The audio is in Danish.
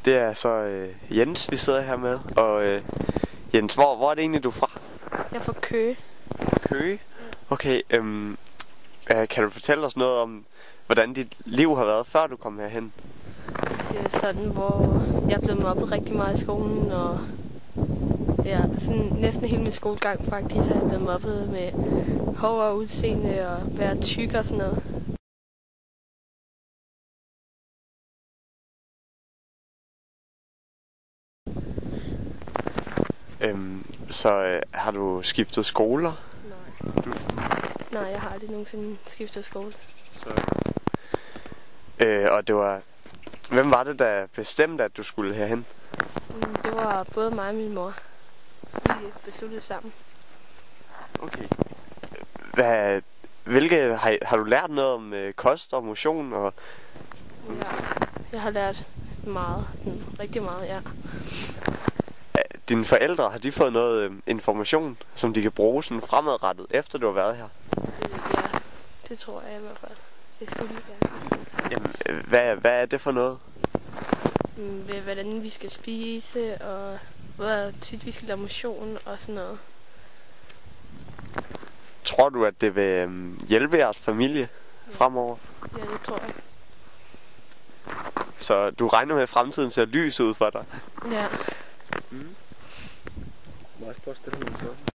Det er så Jens, vi sidder her med. Og Jens, hvor er det egentlig, du er fra? Jeg er fra Køge. Køge? Okay, kan du fortælle os noget om, hvordan dit liv har været, før du kom herhen? Det er sådan, hvor jeg er blevet mobbet rigtig meget i skolen, og ja, sådan næsten hele min skolegang faktisk har jeg blevet mobbet med hår og udseende og være tyk og sådan noget. Så har du skiftet skoler? Nej, jeg har aldrig nogensinde skiftet skole. Og det var... Hvem var det, der bestemte, at du skulle herhen? Det var både mig og min mor. Vi besluttede sammen. Okay. Har du lært noget om kost og motion? Og... Ja, jeg har lært meget. Rigtig meget, ja. Dine forældre, har de fået noget information, som de kan bruge sådan fremadrettet, efter du har været her? Ja, det tror jeg i hvert fald. Det skulle de gerne. Jamen, hvad er det for noget? Hvordan vi skal spise, og hvor tit vi skal lave motion og sådan noget. Tror du, at det vil hjælpe jeres familie fremover? Ja, det tror jeg. Så du regner med, at fremtiden ser lys ud for dig? Ja. Må jeg også prøve at stille nogle spørgsmål?